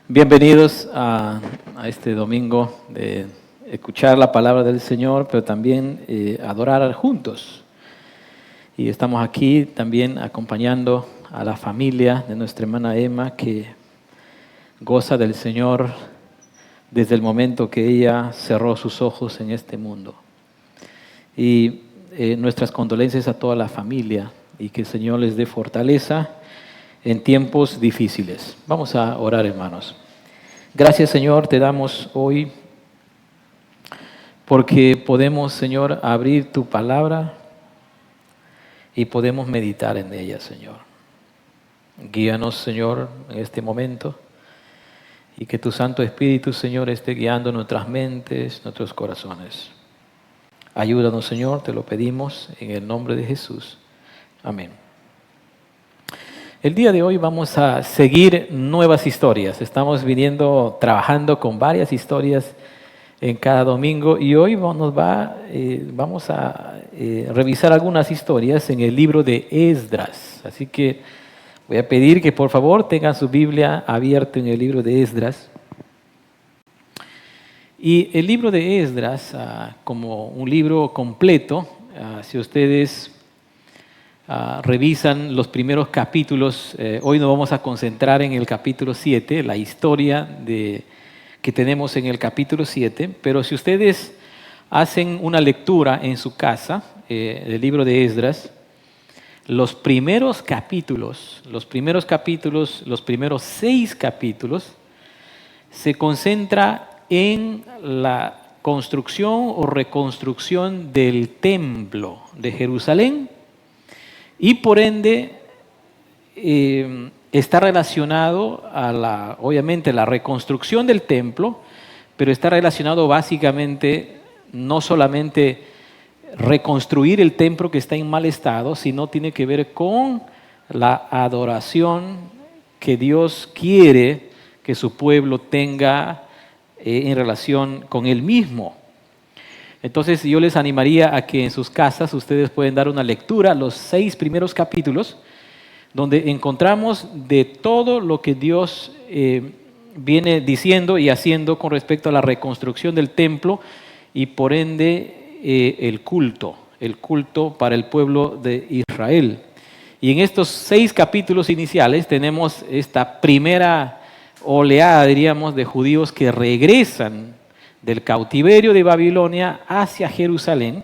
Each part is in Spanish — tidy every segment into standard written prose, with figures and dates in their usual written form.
Bienvenidos a este domingo de escuchar la palabra del Señor, pero también adorar juntos. Y estamos aquí también acompañando a la familia de nuestra hermana Emma, que goza del Señor desde el momento que ella cerró sus ojos en este mundo. Y nuestras condolencias a toda la familia y que el Señor les dé fortaleza en tiempos difíciles. Vamos a orar, hermanos. Gracias, Señor, te damos hoy porque podemos, Señor, abrir tu palabra y podemos meditar en ella, Señor. Guíanos, Señor, en este momento y que tu Santo Espíritu, Señor, esté guiando nuestras mentes, nuestros corazones. Ayúdanos, Señor, te lo pedimos en el nombre de Jesús. Amén. El día de hoy vamos a seguir nuevas historias. Estamos trabajando con varias historias en cada domingo y hoy vamos a revisar algunas historias en el libro de Esdras. Así que voy a pedir que por favor tengan su Biblia abierta en el libro de Esdras. Y el libro de Esdras, como un libro completo, si ustedes revisan los primeros capítulos, hoy nos vamos a concentrar en el capítulo 7, la historia que tenemos en el capítulo 7, pero si ustedes hacen una lectura en su casa del libro de Esdras, los primeros 6 capítulos, se concentra en la construcción o reconstrucción del templo de Jerusalén. Y por ende está relacionado obviamente, la reconstrucción del templo, pero está relacionado básicamente no solamente reconstruir el templo que está en mal estado, sino tiene que ver con la adoración que Dios quiere que su pueblo tenga en relación con Él mismo. Entonces yo les animaría a que en sus casas ustedes pueden dar una lectura a los 6 primeros capítulos, donde encontramos de todo lo que Dios viene diciendo y haciendo con respecto a la reconstrucción del templo y por ende el culto para el pueblo de Israel. Y en estos 6 capítulos iniciales tenemos esta primera oleada, diríamos, de judíos que regresan del cautiverio de Babilonia hacia Jerusalén.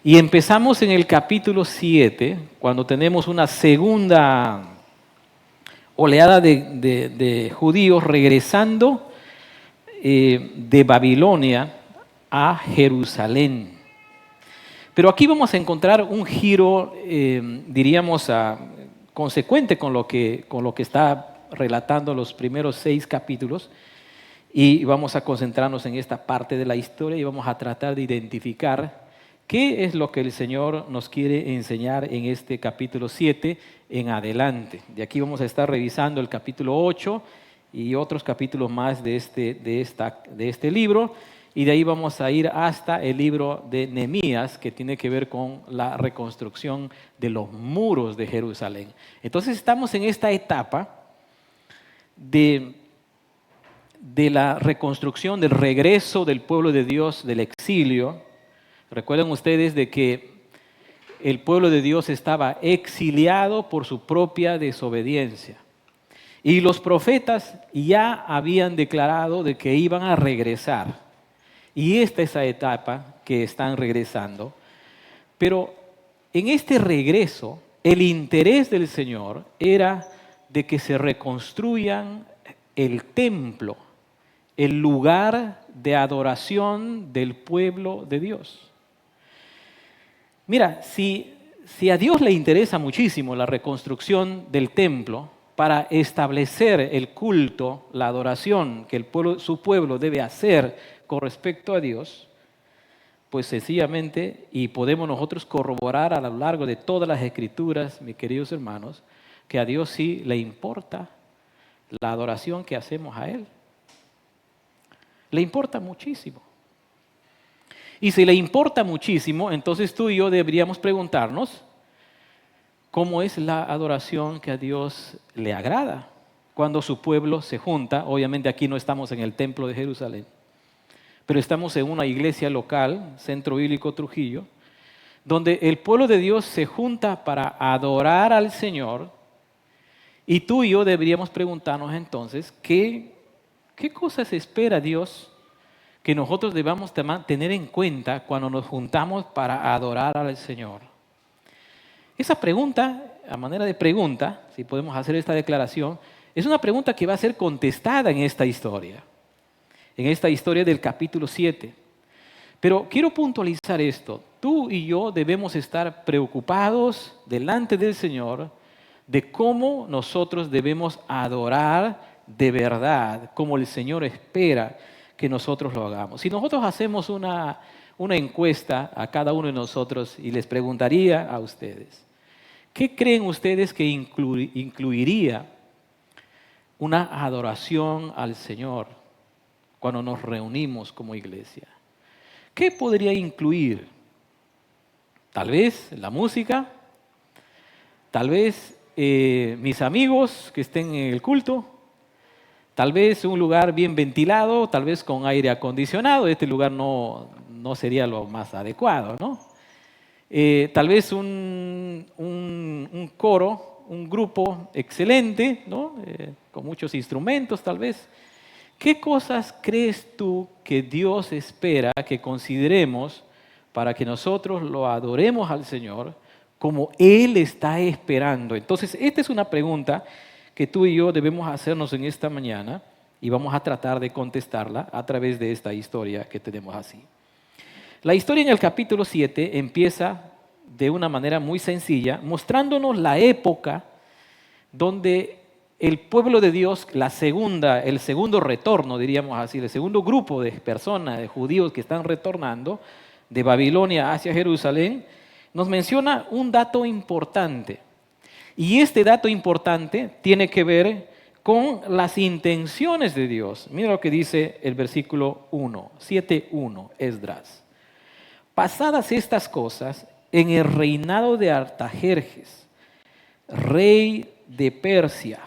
Y empezamos en el capítulo 7, cuando tenemos una segunda oleada de judíos regresando de Babilonia a Jerusalén. Pero aquí vamos a encontrar un giro, diríamos, consecuente con lo que está relatando los primeros 6 capítulos. Y vamos a concentrarnos en esta parte de la historia y vamos a tratar de identificar qué es lo que el Señor nos quiere enseñar en este capítulo 7 en adelante. De aquí vamos a estar revisando el capítulo 8 y otros capítulos más de este libro. Y de ahí vamos a ir hasta el libro de Nehemías, que tiene que ver con la reconstrucción de los muros de Jerusalén. Entonces estamos en esta etapa de la reconstrucción, del regreso del pueblo de Dios del exilio. Recuerden ustedes de que el pueblo de Dios estaba exiliado por su propia desobediencia. Y los profetas ya habían declarado de que iban a regresar. Y esta es esa etapa que están regresando. Pero en este regreso, el interés del Señor era de que se reconstruyan el templo, el lugar de adoración del pueblo de Dios. Mira, si a Dios le interesa muchísimo la reconstrucción del templo para establecer el culto, la adoración que su pueblo debe hacer con respecto a Dios, pues sencillamente, y podemos nosotros corroborar a lo largo de todas las Escrituras, mis queridos hermanos, que a Dios sí le importa la adoración que hacemos a Él. Le importa muchísimo. Y si le importa muchísimo, entonces tú y yo deberíamos preguntarnos cómo es la adoración que a Dios le agrada. cuando su pueblo se junta. Obviamente aquí no estamos en el templo de Jerusalén, pero estamos en una iglesia local, Centro Bíblico Trujillo, donde el pueblo de Dios se junta para adorar al Señor. Y tú y yo deberíamos preguntarnos entonces, ¿qué cosas espera Dios que nosotros debamos tener en cuenta cuando nos juntamos para adorar al Señor? Esa pregunta, a manera de pregunta, si podemos hacer esta declaración, es una pregunta que va a ser contestada en esta historia del capítulo 7. Pero quiero puntualizar esto. Tú y yo debemos estar preocupados delante del Señor de cómo nosotros debemos adorar de verdad, como el Señor espera que nosotros lo hagamos. Si nosotros hacemos una encuesta a cada uno de nosotros y les preguntaría a ustedes, ¿qué creen ustedes que incluiría una adoración al Señor cuando nos reunimos como iglesia? ¿Qué podría incluir? Tal vez la música, tal vez mis amigos que estén en el culto, tal vez un lugar bien ventilado, tal vez con aire acondicionado. Este lugar no sería lo más adecuado, ¿no? Tal vez un coro, un grupo excelente, ¿no? Con muchos instrumentos tal vez. ¿Qué cosas crees tú que Dios espera que consideremos para que nosotros lo adoremos al Señor como Él está esperando? Entonces, esta es una pregunta que tú y yo debemos hacernos en esta mañana y vamos a tratar de contestarla a través de esta historia que tenemos así. La historia en el capítulo 7 empieza de una manera muy sencilla, mostrándonos la época donde el pueblo de Dios, el segundo retorno, diríamos así, el segundo grupo de personas, de judíos que están retornando de Babilonia hacia Jerusalén, nos menciona un dato importante. Y este dato importante tiene que ver con las intenciones de Dios. Mira lo que dice el versículo 1, 7:1, Esdras. Pasadas estas cosas, en el reinado de Artajerjes, rey de Persia.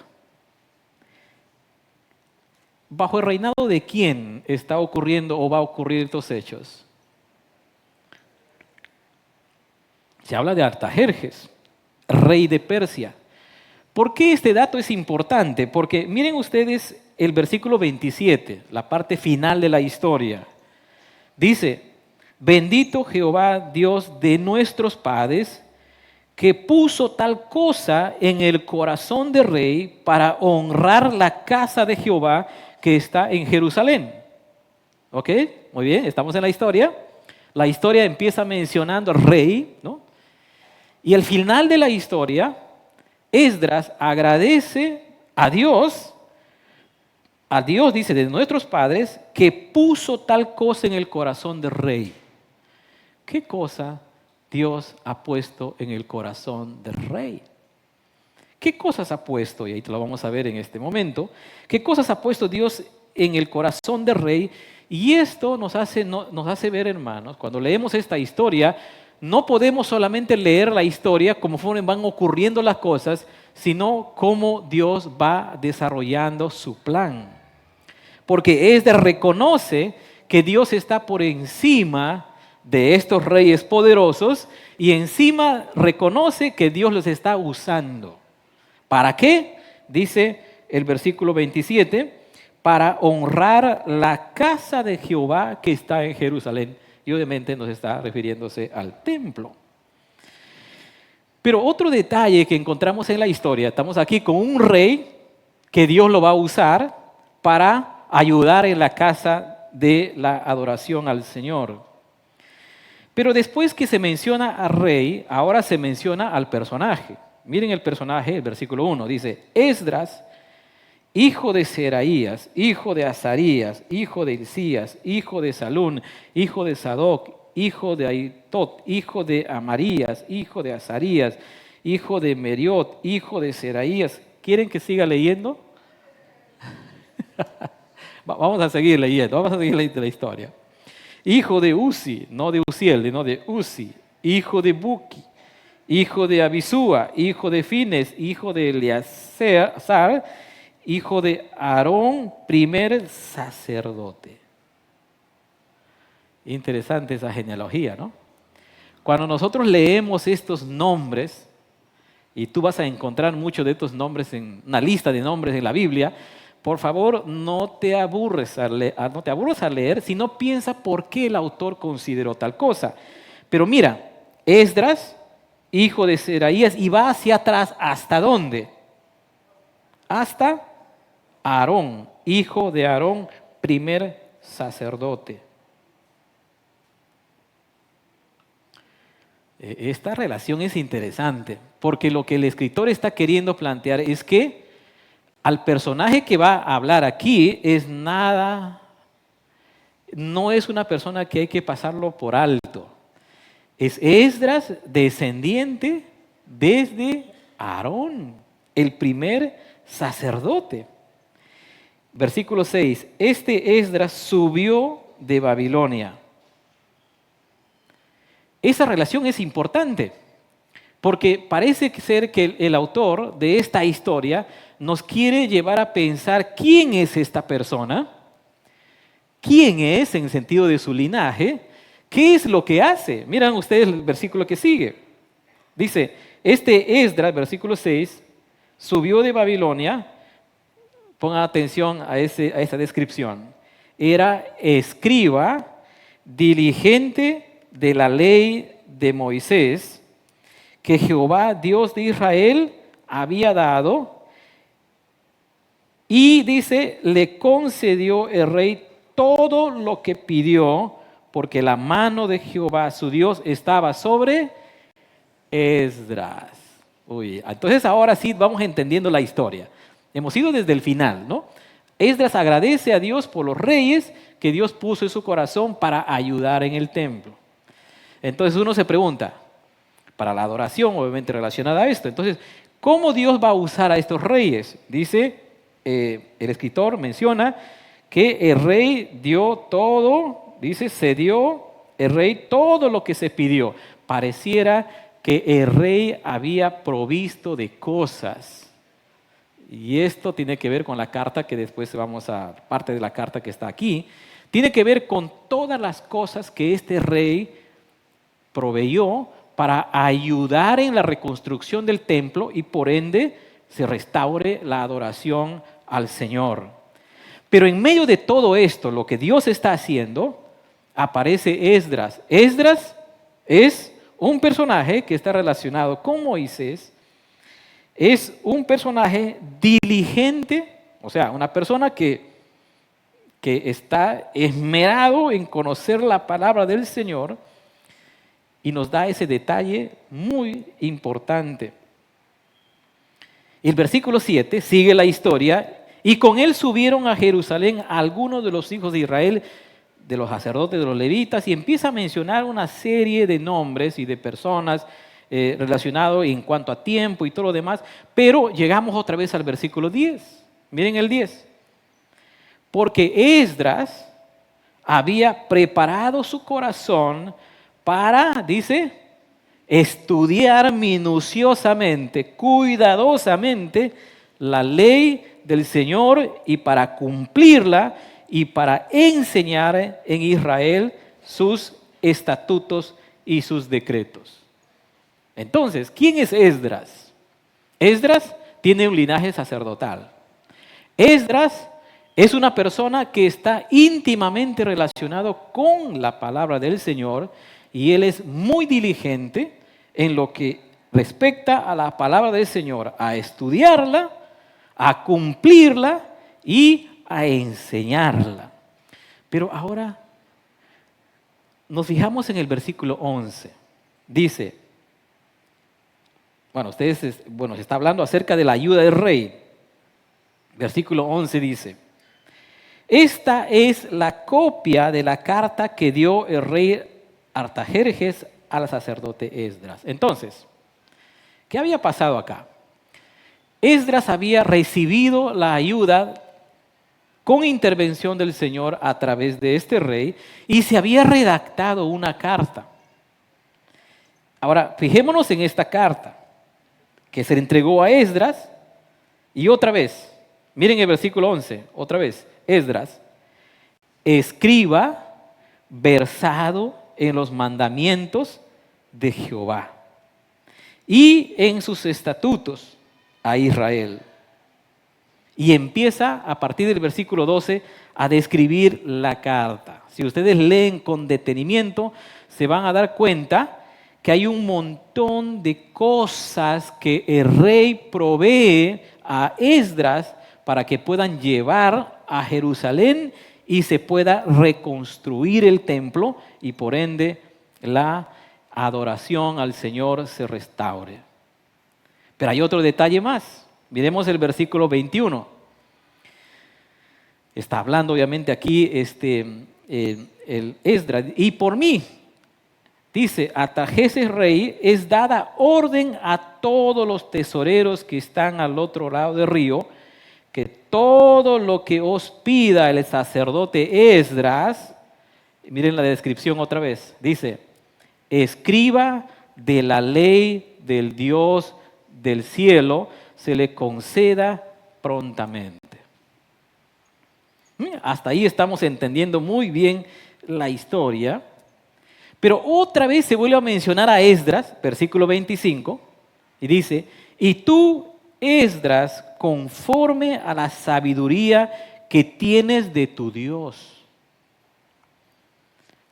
¿Bajo el reinado de quién está ocurriendo o va a ocurrir estos hechos? Se habla de Artajerjes, rey de Persia. ¿Por qué este dato es importante? Porque miren ustedes el versículo 27, la parte final de la historia. Dice, bendito Jehová Dios de nuestros padres, que puso tal cosa en el corazón del rey para honrar la casa de Jehová que está en Jerusalén. ¿Ok? Muy bien, estamos en la historia. La historia empieza mencionando al rey, ¿no? Y al final de la historia, Esdras agradece a Dios dice, de nuestros padres, que puso tal cosa en el corazón del rey. ¿Qué cosa Dios ha puesto en el corazón del rey? ¿Qué cosas ha puesto? Y ahí te lo vamos a ver en este momento. ¿Qué cosas ha puesto Dios en el corazón del rey? Y esto nos hace ver, hermanos, cuando leemos esta historia, no podemos solamente leer la historia como van ocurriendo las cosas, sino cómo Dios va desarrollando su plan. Porque Esdras reconoce que Dios está por encima de estos reyes poderosos y encima reconoce que Dios los está usando. ¿Para qué? Dice el versículo 27, para honrar la casa de Jehová que está en Jerusalén. Y obviamente nos está refiriéndose al templo. Pero otro detalle que encontramos en la historia, estamos aquí con un rey que Dios lo va a usar para ayudar en la casa de la adoración al Señor. Pero después que se menciona al rey, ahora se menciona al personaje. Miren el personaje, el versículo 1, dice, Esdras, hijo de Seraías, hijo de Azarías, hijo de Hilcías, hijo de Salún, hijo de Sadoc, hijo de Aitot, hijo de Amarías, hijo de Azarías, hijo de Meriot, hijo de Seraías. ¿Quieren que siga leyendo? Vamos a seguir leyendo, vamos a seguir leyendo la historia. Hijo de Uzi, no de Uziel, sino de Uzi, hijo de Buki, hijo de Abisúa, hijo de Fines, hijo de Eleazar, hijo de Aarón, primer sacerdote. Interesante esa genealogía, ¿no? Cuando nosotros leemos estos nombres, y tú vas a encontrar muchos de estos nombres en una lista de nombres en la Biblia, por favor, no te aburres a leer, sino piensa por qué el autor consideró tal cosa. Pero mira, Esdras, hijo de Seraías, y va hacia atrás, ¿hasta dónde? Hasta Aarón, hijo de Aarón, primer sacerdote. Esta relación es interesante, porque lo que el escritor está queriendo plantear es que al personaje que va a hablar aquí no es una persona que hay que pasarlo por alto. Es Esdras, descendiente desde Aarón, el primer sacerdote. Versículo 6, este Esdras subió de Babilonia. Esa relación es importante, porque parece ser que el autor de esta historia nos quiere llevar a pensar quién es esta persona, quién es en sentido de su linaje, qué es lo que hace. Miren ustedes el versículo que sigue. Dice, este Esdras, versículo 6, subió de Babilonia, pongan atención a esa descripción, era escriba, diligente de la ley de Moisés, que Jehová, Dios de Israel, había dado, y dice, le concedió el rey todo lo que pidió, porque la mano de Jehová, su Dios, estaba sobre Esdras. Entonces ahora sí vamos entendiendo la historia. Hemos ido desde el final, ¿no? Esdras agradece a Dios por los reyes que Dios puso en su corazón para ayudar en el templo. Entonces uno se pregunta, para la adoración obviamente relacionada a esto, entonces, ¿cómo Dios va a usar a estos reyes? Dice, el escritor menciona que el rey dio todo, dice, se dio el rey todo lo que se pidió. Pareciera que el rey había provisto de cosas. Y esto tiene que ver con la carta que después parte de la carta que está aquí, tiene que ver con todas las cosas que este rey proveyó para ayudar en la reconstrucción del templo y por ende se restaure la adoración al Señor. Pero en medio de todo esto, lo que Dios está haciendo, aparece Esdras. Esdras es un personaje que está relacionado con Moisés, es un personaje diligente, o sea, una persona que está esmerado en conocer la palabra del Señor, y nos da ese detalle muy importante. El versículo 7 sigue la historia, y con él subieron a Jerusalén algunos de los hijos de Israel, de los sacerdotes, de los levitas, y empieza a mencionar una serie de nombres y de personas relacionados en cuanto a tiempo y todo lo demás, pero llegamos otra vez al versículo 10. Miren el 10. Porque Esdras había preparado su corazón para, dice, estudiar minuciosamente, cuidadosamente la ley del Señor y para cumplirla y para enseñar en Israel sus estatutos y sus decretos. Entonces, ¿quién es Esdras? Esdras tiene un linaje sacerdotal. Esdras es una persona que está íntimamente relacionado con la palabra del Señor y él es muy diligente en lo que respecta a la palabra del Señor, a estudiarla, a cumplirla y a enseñarla. Pero ahora nos fijamos en el versículo 11. Dice, se está hablando acerca de la ayuda del rey. Versículo 11 dice, esta es la copia de la carta que dio el rey Artajerjes al sacerdote Esdras. Entonces, ¿qué había pasado acá? Esdras había recibido la ayuda con intervención del Señor a través de este rey y se había redactado una carta. Ahora, fijémonos en esta carta que se le entregó a Esdras y otra vez, Miren el versículo 11, otra vez. Esdras, escriba versado en los mandamientos de Jehová y en sus estatutos a Israel. Y empieza a partir del versículo 12 a describir la carta. Si ustedes leen con detenimiento, se van a dar cuenta que hay un montón de cosas que el rey provee a Esdras para que puedan llevar a Jerusalén y se pueda reconstruir el templo y por ende la adoración al Señor se restaure. Pero hay otro detalle más. Miremos el versículo 21. Está hablando obviamente aquí el Esdras. Y por mí, dice, Artajerjes rey, es dada orden a todos los tesoreros que están al otro lado del río, que todo lo que os pida el sacerdote Esdras, miren la descripción otra vez, dice, escriba de la ley del Dios del cielo, se le conceda prontamente. Hasta ahí estamos entendiendo muy bien la historia. Pero otra vez se vuelve a mencionar a Esdras, versículo 25, y dice, y tú, Esdras, conforme a la sabiduría que tienes de tu Dios.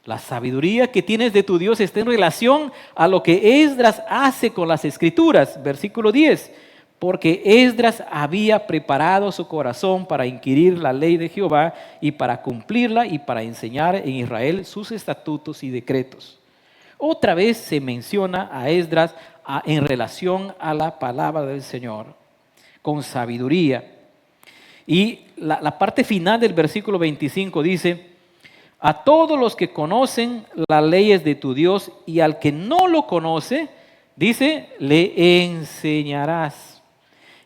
La sabiduría que tienes de tu Dios está en relación a lo que Esdras hace con las Escrituras. Versículo 10. Porque Esdras había preparado su corazón para inquirir la ley de Jehová y para cumplirla y para enseñar en Israel sus estatutos y decretos. Otra vez se menciona a Esdras en relación a la palabra del Señor, con sabiduría. Y la parte final del versículo 25 dice, a todos los que conocen las leyes de tu Dios y al que no lo conoce, dice, le enseñarás.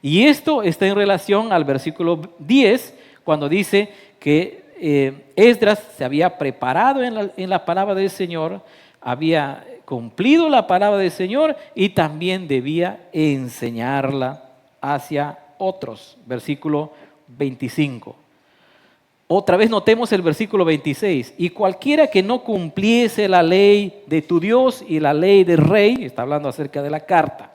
Y esto está en relación al versículo 10, cuando dice que Esdras se había preparado en la palabra del Señor, había cumplido la palabra del Señor y también debía enseñarla hacia otros. Versículo 25. Otra vez notemos el versículo 26. Y cualquiera que no cumpliese la ley de tu Dios y la ley del rey, está hablando acerca de la carta.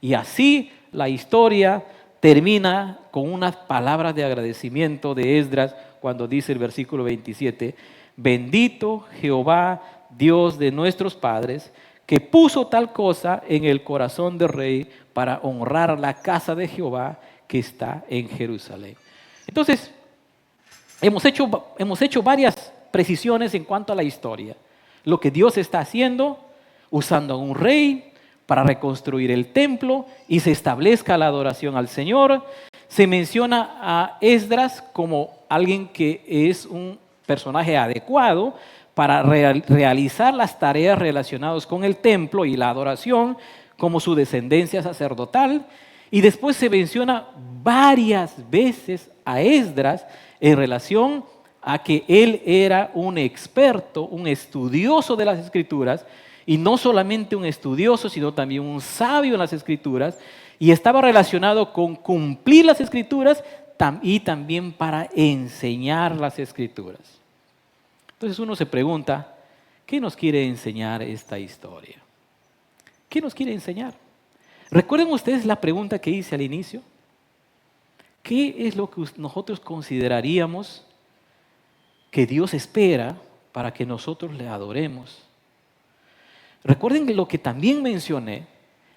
Y así la historia termina con unas palabras de agradecimiento de Esdras cuando dice el versículo 27, bendito Jehová, Dios de nuestros padres, que puso tal cosa en el corazón del rey para honrar la casa de Jehová que está en Jerusalén. Entonces, hemos hecho varias precisiones en cuanto a la historia. Lo que Dios está haciendo, usando a un rey para reconstruir el templo y se establezca la adoración al Señor. Se menciona a Esdras como alguien que es un personaje adecuado para realizar las tareas relacionadas con el templo y la adoración, como su descendencia sacerdotal. Y después se menciona varias veces a Esdras en relación a que él era un experto, un estudioso de las Escrituras, y no solamente un estudioso, sino también un sabio en las Escrituras, y estaba relacionado con cumplir las Escrituras y también para enseñar las Escrituras. Entonces uno se pregunta, ¿qué nos quiere enseñar esta historia? ¿Qué nos quiere enseñar? ¿Recuerden ustedes la pregunta que hice al inicio? ¿Qué es lo que nosotros consideraríamos que Dios espera para que nosotros le adoremos? Recuerden lo que también mencioné,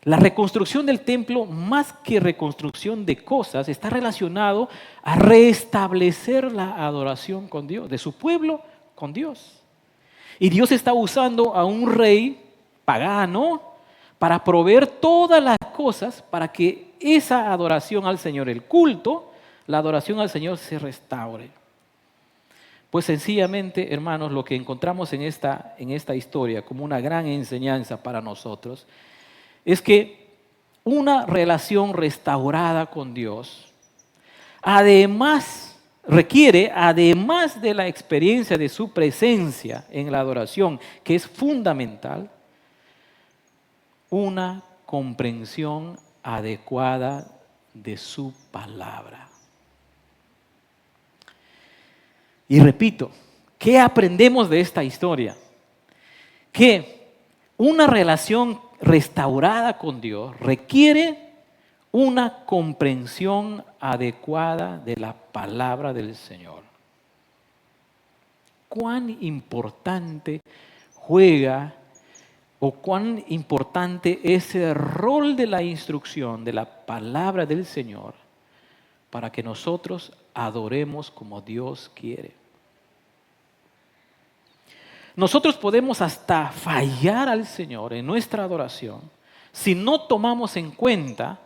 la reconstrucción del templo, más que reconstrucción de cosas, está relacionado a restablecer la adoración con Dios, de su pueblo con Dios. Y Dios está usando a un rey pagano para proveer todas las cosas para que esa adoración al Señor, el culto, la adoración al Señor se restaure. Pues sencillamente, hermanos, lo que encontramos en esta historia como una gran enseñanza para nosotros es que una relación restaurada con Dios, además de la experiencia de su presencia en la adoración, que es fundamental, una comprensión adecuada de su palabra. Y repito, ¿qué aprendemos de esta historia? Que una relación restaurada con Dios requiere una comprensión adecuada de la palabra del Señor. ¿Cuán importante juega o cuán importante es el rol de la instrucción de la palabra del Señor para que nosotros adoremos como Dios quiere? Nosotros podemos hasta fallar al Señor en nuestra adoración si no tomamos en cuenta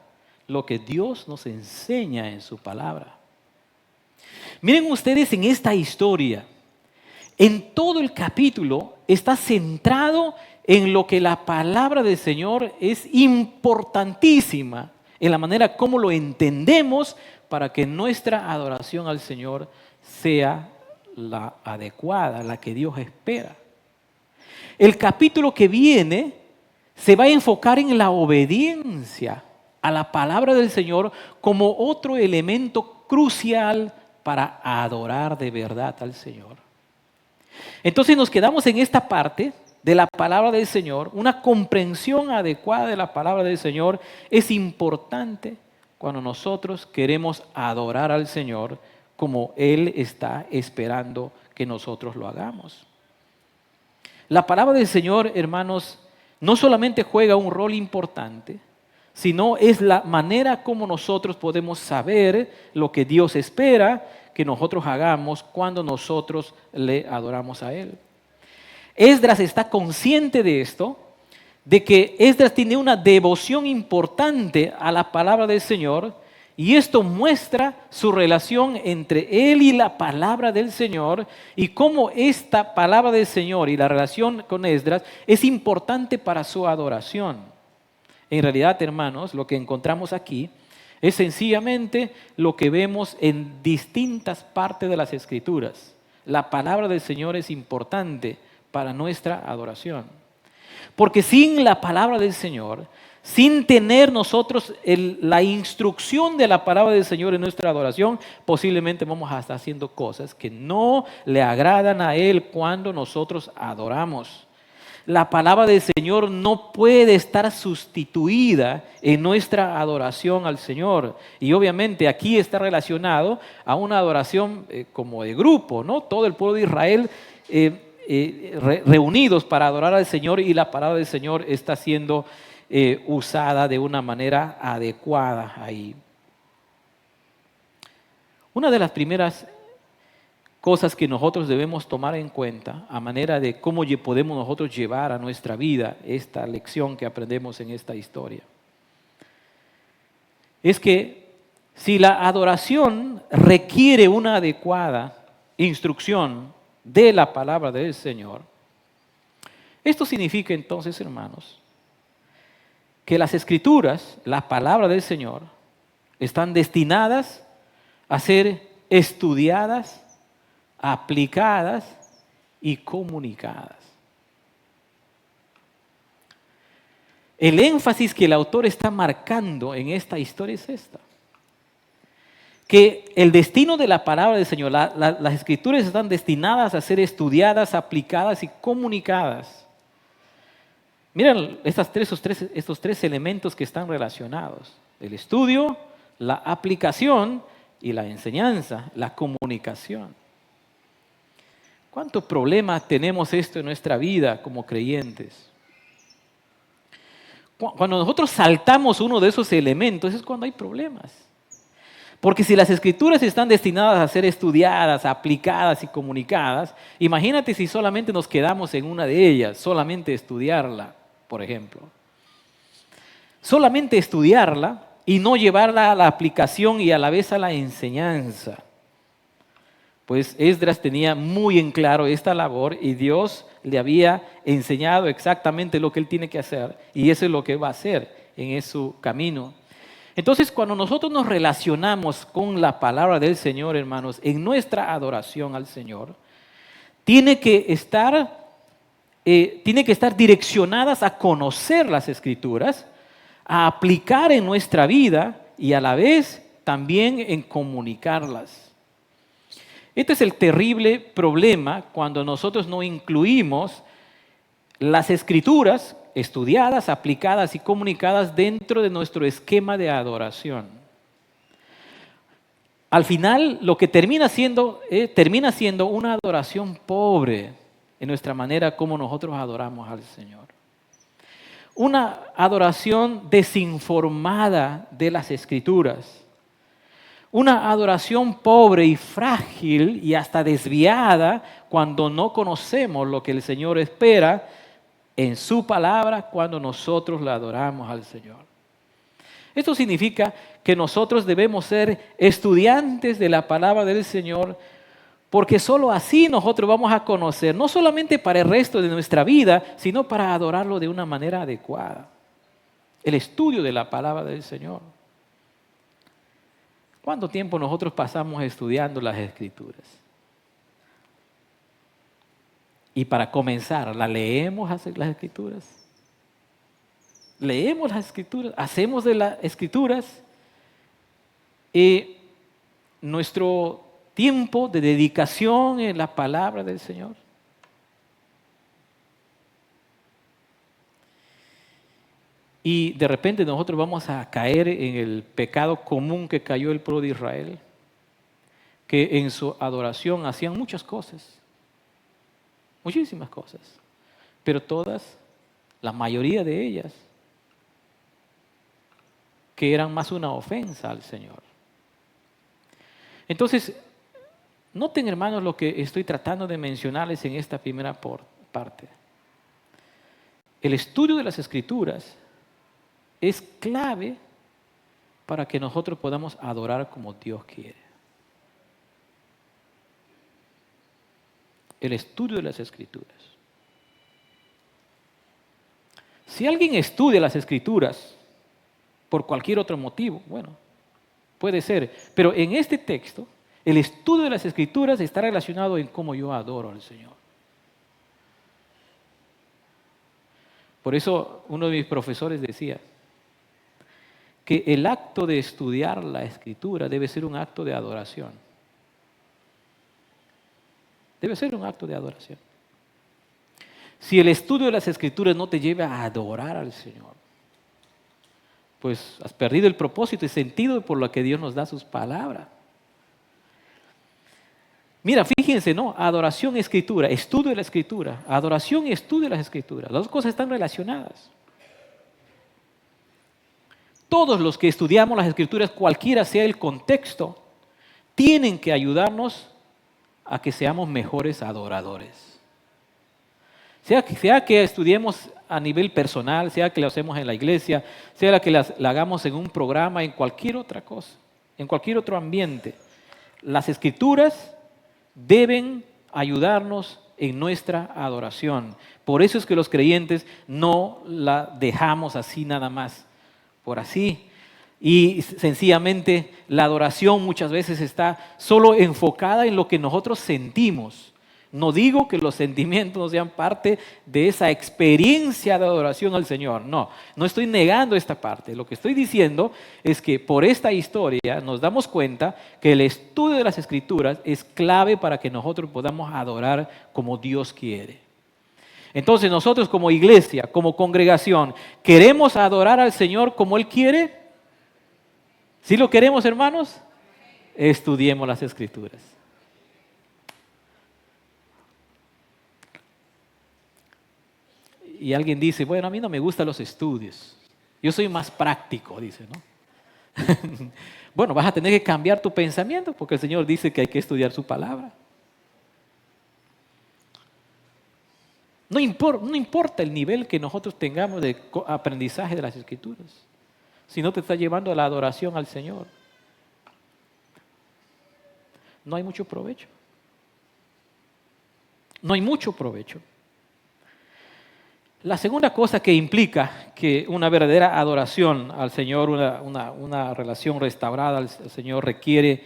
lo que Dios nos enseña en su palabra. Miren ustedes en esta historia, en todo el capítulo está centrado en lo que la palabra del Señor es importantísima, en la manera como lo entendemos para que nuestra adoración al Señor sea la adecuada, la que Dios espera. El capítulo que viene se va a enfocar en la obediencia a la palabra del Señor como otro elemento crucial para adorar de verdad al Señor. Entonces nos quedamos en esta parte de la palabra del Señor. Una comprensión adecuada de la palabra del Señor es importante cuando nosotros queremos adorar al Señor como Él está esperando que nosotros lo hagamos. La palabra del Señor, hermanos, no solamente juega un rol importante, sino es la manera como nosotros podemos saber lo que Dios espera que nosotros hagamos cuando nosotros le adoramos a Él. Esdras está consciente de esto, de que Esdras tiene una devoción importante a la palabra del Señor, y esto muestra su relación entre él y la palabra del Señor y cómo esta palabra del Señor y la relación con Esdras es importante para su adoración. En realidad, hermanos, lo que encontramos aquí es sencillamente lo que vemos en distintas partes de las Escrituras. La palabra del Señor es importante para nuestra adoración. Porque sin la palabra del Señor, sin tener nosotros la instrucción de la palabra del Señor en nuestra adoración, posiblemente vamos a estar haciendo cosas que no le agradan a Él cuando nosotros adoramos. La palabra del Señor no puede estar sustituida en nuestra adoración al Señor. Y obviamente aquí está relacionado a una adoración como de grupo, ¿no? Todo el pueblo de Israel reunidos para adorar al Señor, y la palabra del Señor está siendo usada de una manera adecuada ahí. Una de las primeras cosas que nosotros debemos tomar en cuenta a manera de cómo podemos nosotros llevar a nuestra vida esta lección que aprendemos en esta historia es que si la adoración requiere una adecuada instrucción de la palabra del Señor, esto significa entonces, hermanos, que las Escrituras, la palabra del Señor, están destinadas a ser estudiadas, aplicadas y comunicadas. El énfasis que el autor está marcando en esta historia es esta: que el destino de la palabra del Señor, las Escrituras están destinadas a ser estudiadas, aplicadas y comunicadas. Miren estos tres elementos que están relacionados: el estudio, la aplicación y la enseñanza, la comunicación. ¿Cuántos problemas tenemos esto en nuestra vida como creyentes? Cuando nosotros saltamos uno de esos elementos es cuando hay problemas. Porque si las Escrituras están destinadas a ser estudiadas, aplicadas y comunicadas, imagínate si solamente nos quedamos en una de ellas, solamente estudiarla, por ejemplo. Solamente estudiarla y no llevarla a la aplicación y a la vez a la enseñanza. Pues Esdras tenía muy en claro esta labor y Dios le había enseñado exactamente lo que él tiene que hacer, y eso es lo que va a hacer en su camino. Entonces, cuando nosotros nos relacionamos con la palabra del Señor, hermanos, en nuestra adoración al Señor, tiene que estar direccionadas a conocer las Escrituras, a aplicar en nuestra vida y a la vez también en comunicarlas. Este es el terrible problema cuando nosotros no incluimos las escrituras estudiadas, aplicadas y comunicadas dentro de nuestro esquema de adoración. Al final, lo que termina siendo una adoración pobre en nuestra manera como nosotros adoramos al Señor. Una adoración desinformada de las Escrituras. Una adoración pobre y frágil y hasta desviada cuando no conocemos lo que el Señor espera en su palabra cuando nosotros la adoramos al Señor. Esto significa que nosotros debemos ser estudiantes de la palabra del Señor, porque solo así nosotros vamos a conocer, no solamente para el resto de nuestra vida, sino para adorarlo de una manera adecuada. El estudio de la palabra del Señor. ¿Cuánto tiempo nosotros pasamos estudiando las Escrituras? Y para comenzar, ¿leemos las Escrituras? Leemos las Escrituras, hacemos de las Escrituras nuestro tiempo de dedicación en la palabra del Señor. Y de repente nosotros vamos a caer en el pecado común que cayó el pueblo de Israel, que en su adoración hacían muchas cosas, muchísimas cosas, pero todas, la mayoría de ellas, que eran más una ofensa al Señor. Entonces, noten, hermanos, lo que estoy tratando de mencionarles en esta primera parte. El estudio de las Escrituras es clave para que nosotros podamos adorar como Dios quiere. El estudio de las Escrituras. Si alguien estudia las Escrituras por cualquier otro motivo, bueno, puede ser. Pero en este texto, el estudio de las Escrituras está relacionado en cómo yo adoro al Señor. Por eso uno de mis profesores decía que el acto de estudiar la Escritura debe ser un acto de adoración. Debe ser un acto de adoración. Si el estudio de las Escrituras no te lleva a adorar al Señor, pues has perdido el propósito y sentido por lo que Dios nos da sus palabras. Mira, fíjense, ¿no? Adoración, Escritura, estudio de la Escritura. Adoración y estudio de las Escrituras. Las dos cosas están relacionadas. Todos los que estudiamos las Escrituras, cualquiera sea el contexto, tienen que ayudarnos a que seamos mejores adoradores. Sea que estudiemos a nivel personal, sea que lo hacemos en la iglesia, sea que la hagamos en un programa, en cualquier otra cosa, en cualquier otro ambiente. Las Escrituras deben ayudarnos en nuestra adoración. Por eso es que los creyentes no la dejamos así nada más, por así. Y sencillamente la adoración muchas veces está solo enfocada en lo que nosotros sentimos. No digo que los sentimientos no sean parte de esa experiencia de adoración al Señor. No estoy negando esta parte. Lo que estoy diciendo es que por esta historia nos damos cuenta que el estudio de las Escrituras es clave para que nosotros podamos adorar como Dios quiere. Entonces nosotros como iglesia, como congregación, ¿queremos adorar al Señor como Él quiere? ¿Sí lo queremos, hermanos? Estudiemos las Escrituras. Y alguien dice, bueno, a mí no me gustan los estudios. Yo soy más práctico, dice, ¿no? Bueno, vas a tener que cambiar tu pensamiento porque el Señor dice que hay que estudiar su palabra. No importa el nivel que nosotros tengamos de aprendizaje de las Escrituras, si no te está llevando a la adoración al Señor. No hay mucho provecho. No hay mucho provecho. La segunda cosa que implica que una verdadera adoración al Señor, una relación restaurada al Señor requiere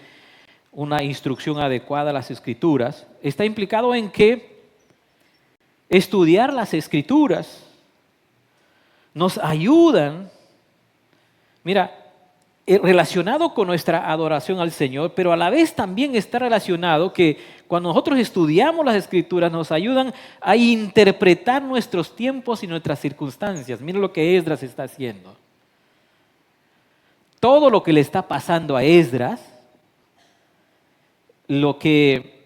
una instrucción adecuada a las Escrituras, está implicado en que estudiar las Escrituras nos ayudan. Mira, relacionado con nuestra adoración al Señor, pero a la vez también está relacionado que cuando nosotros estudiamos las Escrituras nos ayudan a interpretar nuestros tiempos y nuestras circunstancias. Miren lo que Esdras está haciendo. Todo lo que le está pasando a Esdras, lo que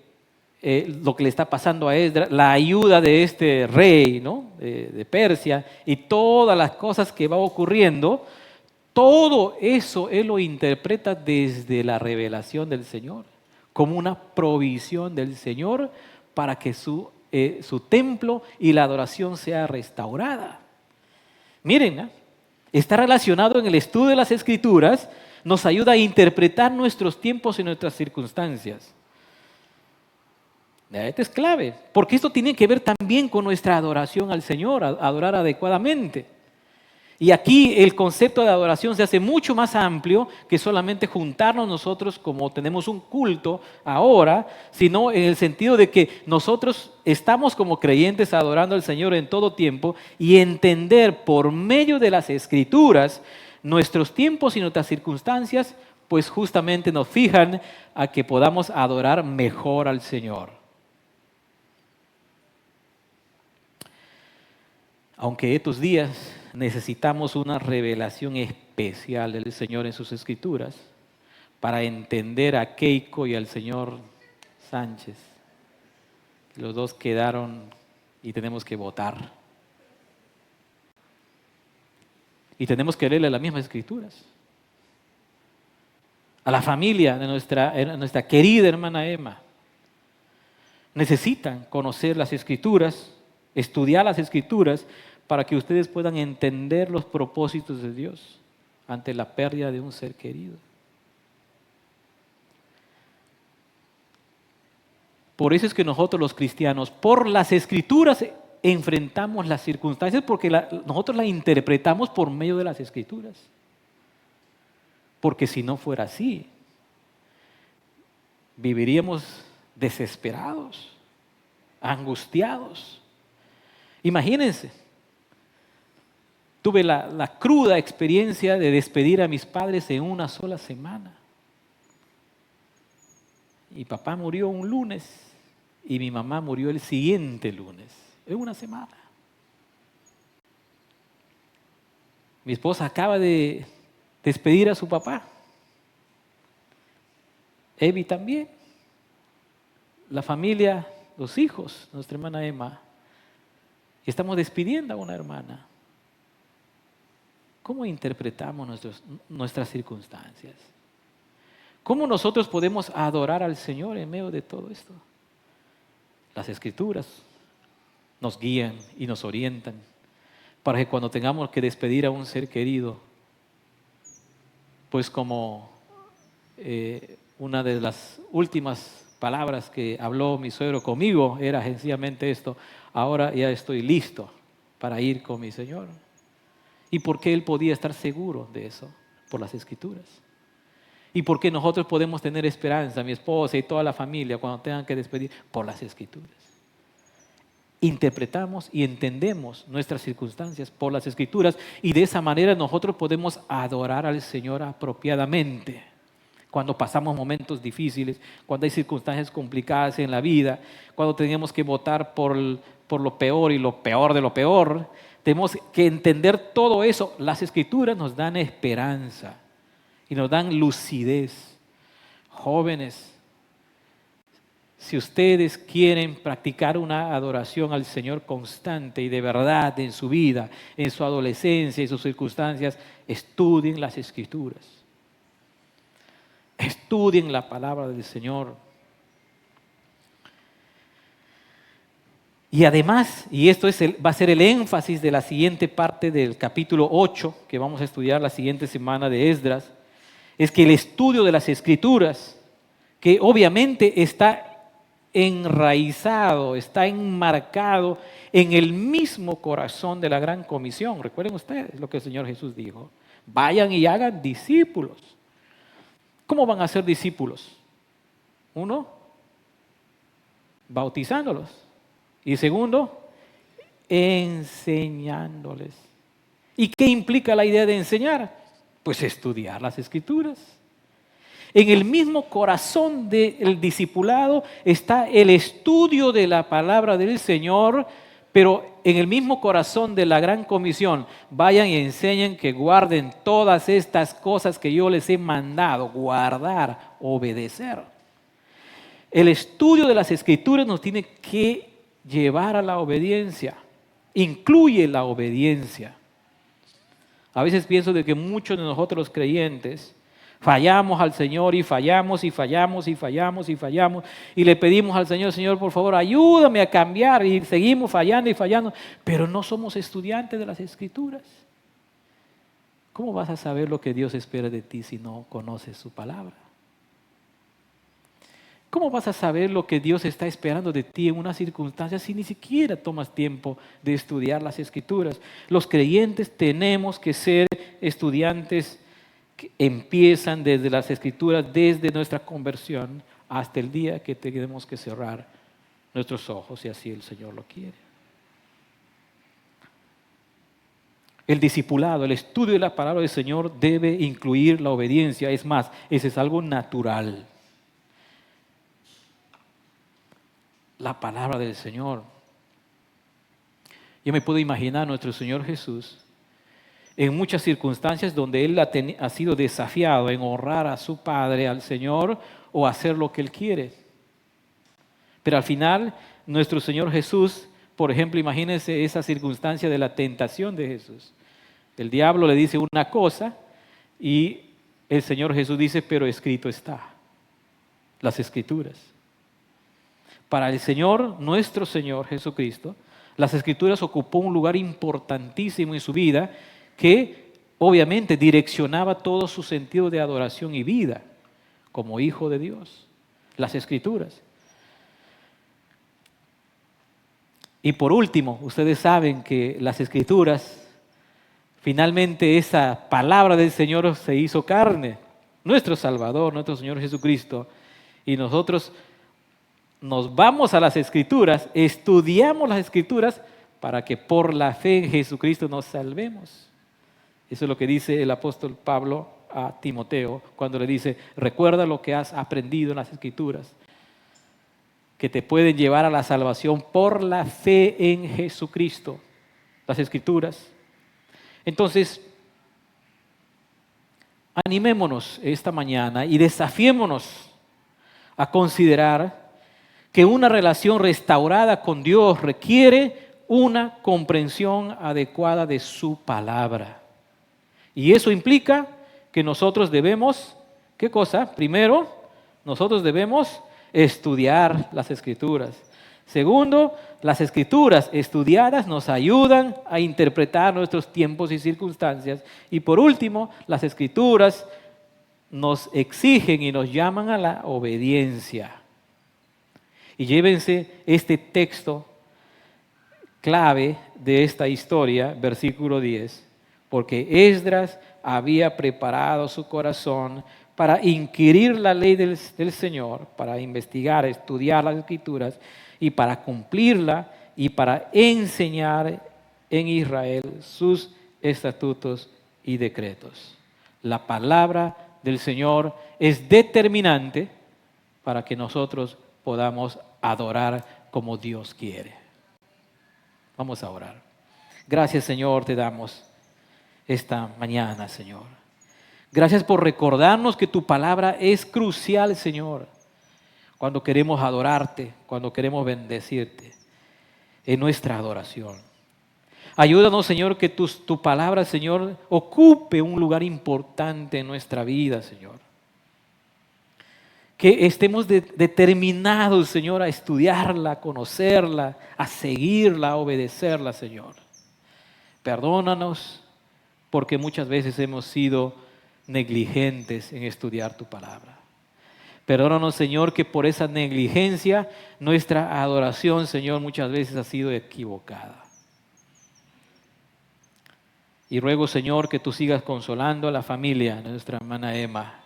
le está pasando a Esdras, la ayuda de este rey, ¿no? de Persia, y todas las cosas que va ocurriendo, todo eso él lo interpreta desde la revelación del Señor, como una provisión del Señor para que su templo y la adoración sea restaurada. Miren, ¿eh? Está relacionado en el estudio de las Escrituras, nos ayuda a interpretar nuestros tiempos y nuestras circunstancias. Esto es clave, porque esto tiene que ver también con nuestra adoración al Señor, adorar adecuadamente. Y aquí el concepto de adoración se hace mucho más amplio que solamente juntarnos nosotros como tenemos un culto ahora, sino en el sentido de que nosotros estamos como creyentes adorando al Señor en todo tiempo y entender por medio de las Escrituras nuestros tiempos y nuestras circunstancias, pues justamente nos fijan a que podamos adorar mejor al Señor. Aunque estos días necesitamos una revelación especial del Señor en sus Escrituras para entender a Keiko y al señor Sánchez. Los dos quedaron y tenemos que votar. Y tenemos que leerle las mismas Escrituras. A la familia de nuestra querida hermana Emma. Necesitan conocer las Escrituras, estudiar las Escrituras, para que ustedes puedan entender los propósitos de Dios ante la pérdida de un ser querido. Por eso es que nosotros los cristianos, por las Escrituras, enfrentamos las circunstancias, porque nosotros las interpretamos por medio de las Escrituras. Porque si no fuera así, viviríamos desesperados, angustiados. Imagínense. Tuve la cruda experiencia de despedir a mis padres en una sola semana. Mi papá murió un lunes y mi mamá murió el siguiente lunes, en una semana. Mi esposa acaba de despedir a su papá. Evi también. La familia, los hijos, nuestra hermana Emma. Estamos despidiendo a una hermana. ¿Cómo interpretamos nuestras circunstancias? ¿Cómo nosotros podemos adorar al Señor en medio de todo esto? Las Escrituras nos guían y nos orientan para que cuando tengamos que despedir a un ser querido, pues como una de las últimas palabras que habló mi suegro conmigo era sencillamente esto: ahora ya estoy listo para ir con mi Señor. ¿Y por qué él podía estar seguro de eso? Por las Escrituras. ¿Y por qué nosotros podemos tener esperanza, mi esposa y toda la familia, cuando tengan que despedir? Por las Escrituras. Interpretamos y entendemos nuestras circunstancias por las Escrituras, y de esa manera nosotros podemos adorar al Señor apropiadamente. Cuando pasamos momentos difíciles, cuando hay circunstancias complicadas en la vida, cuando tenemos que votar por lo peor y lo peor de lo peor, tenemos que entender todo eso. Las Escrituras nos dan esperanza y nos dan lucidez. Jóvenes, si ustedes quieren practicar una adoración al Señor constante y de verdad en su vida, en su adolescencia y sus circunstancias, estudien las Escrituras. Estudien la palabra del Señor. Y además, y esto va a ser el énfasis de la siguiente parte del capítulo 8, que vamos a estudiar la siguiente semana de Esdras, es que el estudio de las Escrituras, que obviamente está enraizado, está enmarcado en el mismo corazón de la gran comisión. Recuerden ustedes lo que el Señor Jesús dijo: vayan y hagan discípulos. ¿Cómo van a ser discípulos? Uno, bautizándolos. Y segundo, enseñándoles. ¿Y qué implica la idea de enseñar? Pues estudiar las Escrituras. En el mismo corazón del discipulado está el estudio de la palabra del Señor, pero en el mismo corazón de la gran comisión, vayan y enseñen que guarden todas estas cosas que yo les he mandado, guardar, obedecer. El estudio de las Escrituras nos tiene que llevar a la obediencia, incluye la obediencia. A veces pienso de que muchos de nosotros los creyentes fallamos al Señor y fallamos y fallamos y fallamos y fallamos y le pedimos al Señor, Señor, por favor, ayúdame a cambiar y seguimos fallando y fallando, pero no somos estudiantes de las Escrituras. ¿Cómo vas a saber lo que Dios espera de ti si no conoces su palabra? ¿Cómo vas a saber lo que Dios está esperando de ti en una circunstancia si ni siquiera tomas tiempo de estudiar las Escrituras? Los creyentes tenemos que ser estudiantes que empiezan desde las Escrituras, desde nuestra conversión hasta el día que tenemos que cerrar nuestros ojos, si así el Señor lo quiere. El discipulado, el estudio de la palabra del Señor debe incluir la obediencia. Es más, ese es algo natural. La palabra del Señor. Yo me puedo imaginar a nuestro Señor Jesús en muchas circunstancias donde Él ha sido desafiado en honrar a su Padre, al Señor, o hacer lo que Él quiere. Pero al final, nuestro Señor Jesús, por ejemplo, imagínense esa circunstancia de la tentación de Jesús. El diablo le dice una cosa y el Señor Jesús dice, pero escrito está. Las Escrituras. Para el Señor, nuestro Señor Jesucristo, las Escrituras ocupó un lugar importantísimo en su vida que obviamente direccionaba todo su sentido de adoración y vida como Hijo de Dios. Las Escrituras. Y por último, ustedes saben que las Escrituras, finalmente esa palabra del Señor se hizo carne, nuestro Salvador, nuestro Señor Jesucristo, y nosotros nos vamos a las Escrituras, estudiamos las Escrituras para que por la fe en Jesucristo nos salvemos. Eso es lo que dice el apóstol Pablo a Timoteo cuando le dice, recuerda lo que has aprendido en las Escrituras, que te pueden llevar a la salvación por la fe en Jesucristo. Las Escrituras. Entonces, animémonos esta mañana y desafiémonos a considerar que una relación restaurada con Dios requiere una comprensión adecuada de su palabra. Y eso implica que nosotros debemos, ¿qué cosa? Primero, nosotros debemos estudiar las Escrituras. Segundo, las Escrituras estudiadas nos ayudan a interpretar nuestros tiempos y circunstancias. Y por último, las Escrituras nos exigen y nos llaman a la obediencia. Y llévense este texto clave de esta historia, versículo 10, porque Esdras había preparado su corazón para inquirir la ley del Señor, para investigar, estudiar las Escrituras y para cumplirla y para enseñar en Israel sus estatutos y decretos. La palabra del Señor es determinante para que nosotros podamos adorar como Dios quiere. Vamos a orar. Gracias, Señor, te damos esta mañana, Señor. Gracias por recordarnos que tu palabra es crucial, Señor, cuando queremos adorarte, cuando queremos bendecirte en nuestra adoración. Ayúdanos, Señor, que tu palabra, Señor, ocupe un lugar importante en nuestra vida, Señor. Que estemos determinados, Señor, a estudiarla, a conocerla, a seguirla, a obedecerla, Señor. Perdónanos porque muchas veces hemos sido negligentes en estudiar tu palabra. Perdónanos, Señor, que por esa negligencia nuestra adoración, Señor, muchas veces ha sido equivocada. Y ruego, Señor, que tú sigas consolando a la familia de nuestra hermana Emma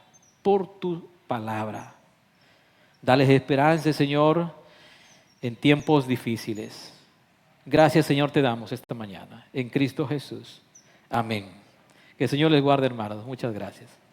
por tu palabra. Dales esperanza, Señor, en tiempos difíciles. Gracias, Señor, te damos esta mañana. En Cristo Jesús. Amén. Que el Señor les guarde, hermanos. Muchas gracias.